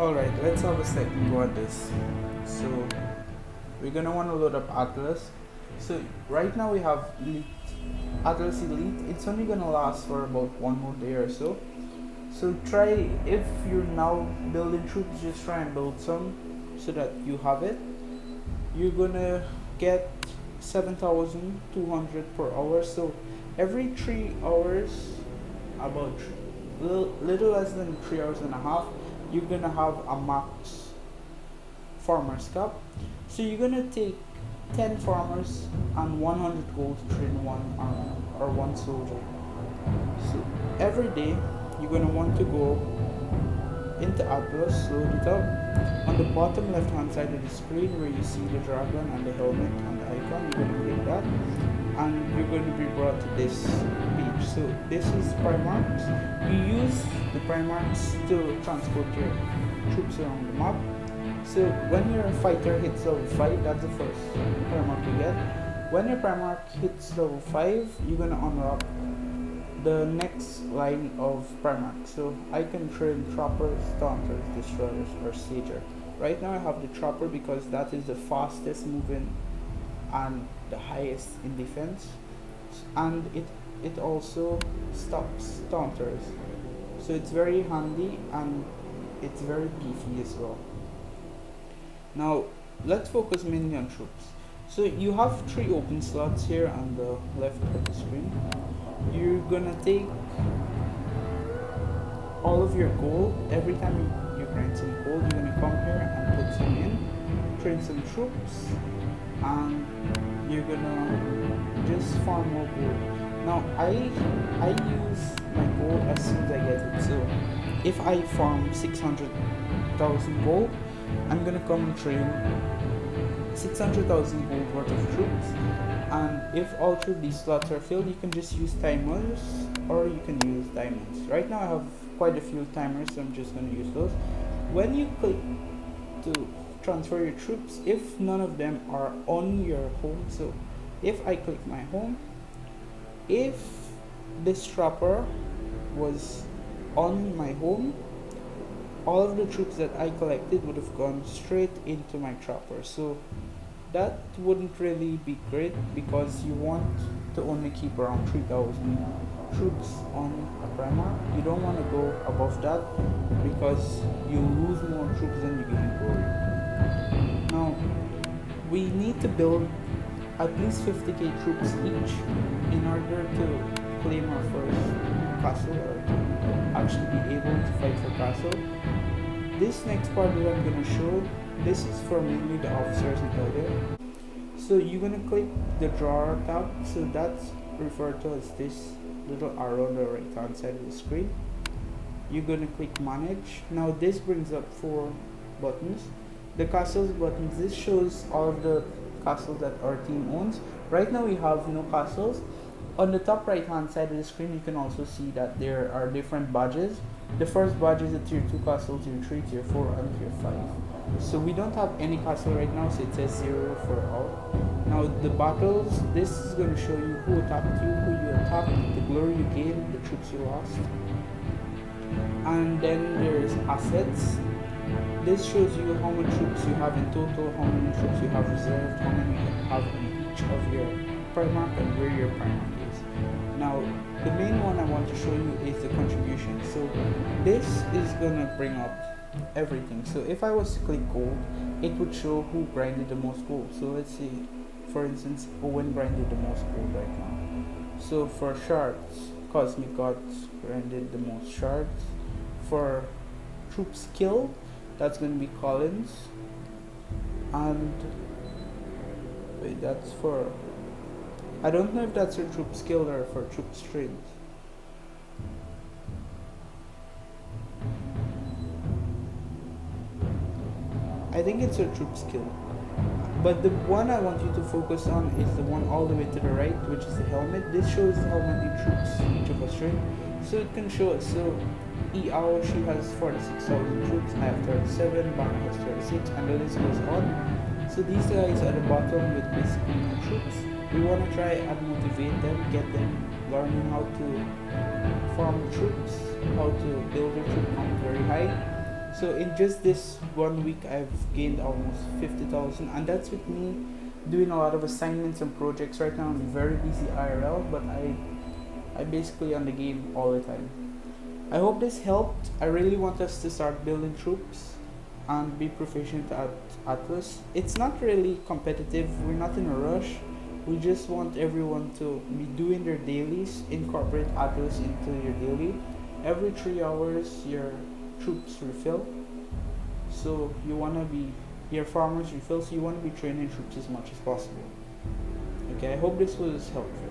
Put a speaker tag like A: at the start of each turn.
A: Alright, let's have a second go at this. So we're gonna want to load up Atlas. So right now we have Elite, Atlas Elite. It's only gonna last for about one more day or so. So try, if you're now building troops, just try and build some so that you have it. You're gonna get 7,200 per hour. So every 3 hours, about little less than 3 hours and a half, you're gonna have a max farmer's cap. So you're gonna take 10 farmers and 100 gold to train one army or one soldier. So every day you're gonna want to go into Atlas, load it up. On the bottom left hand side of the screen where you see the dragon and the helmet and the icon, you're gonna click that and you're going to be brought to this page. So this is Primarchs. You use the Primarchs to transport your troops around the map. So when your fighter hits level 5, that's the first Primarch you get. When your Primarch hits level 5, you're going to unlock the next line of Primarch. So I can train Troppers, Taunters, Destroyers, or Sager. Right now I have the Trapper because that is the fastest moving and the highest in defense, and it also stops Taunters. So it's very handy and it's very beefy as well. Now let's focus mainly on troops. So you have 3 open slots here on the left of the screen. You're gonna take all of your gold. Every time you grind some gold, you're gonna come here and put some in, train some troops, and you're gonna just farm more gold. Now I use my gold as soon as I get it. So if I farm 600,000 gold, I'm gonna come and train 600,000 gold worth of troops. And if all 3 of these slots are filled, you can just use timers or you can use diamonds. Right now I have quite a few timers, so I'm just gonna use those. When you click to transfer your troops, if none of them are on your home, so if I click my home, if this Trapper was on my home, all of the troops that I collected would have gone straight into my Trapper. So that wouldn't really be great because you want to only keep around 3,000 troops on a Primarch. You don't want to go above that because you lose more troops than you gain glory. Now we need to build at least 50k troops each in order to claim our first castle or to actually be able to fight for castle. This next part that I'm going to show, this is for mainly the officers and elder. So you're going to click the drawer tab, so that's referred to as this little arrow on the right hand side of the screen. You're going to click manage. Now this brings up 4 buttons. The castles buttons, this shows all of the castles that our team owns. Right now we have no castles. On the top right hand side of the screen you can also see that there are different badges. The first badge is a tier 2 castle, tier 3, tier 4 and tier 5. So we don't have any castle right now, so it says 0 for all. Now the battles, this is going to show you who attacked you, who you attacked, the glory you gained, the troops you lost. And then there's assets. This shows you how many troops you have in total, how many troops you have reserved, how many you have in each of your Primarch and where your Primarch is. Now the main one I want to show you is the contribution. So this is gonna bring up everything. So if I was to click gold, it would show who grinded the most gold. So let's see, for instance, Owen grinded the most gold right now. So for shards, Cosmic Gods grinded the most shards. For troops killed, that's going to be Collins. And wait, that's for, I don't know if that's for troops killed or for troops trained. I think it's for troops killed. But the one I want you to focus on is the one all the way to the right, which is the helmet. This shows how many troops each of us train. So it can show us. So Eao, she has 46,000 troops. I have 37. Bana has 36, and the list goes on. So these guys at the bottom with basically no troops. We want to try and motivate them, get them learning how to farm troops, how to build their troop count very high. So in just this 1 week, I've gained almost 50,000, and that's with me doing a lot of assignments and projects. Right now, I'm very busy IRL, but I basically on the game all the time. I hope this helped. I really want us to start building troops and be proficient at Atlas. It's not really competitive. We're not in a rush. We just want everyone to be doing their dailies. Incorporate Atlas into your daily. Every 3 hours, your troops refill. So you wanna be your farmers refill. So you wanna be training troops as much as possible. Okay. I hope this was helpful.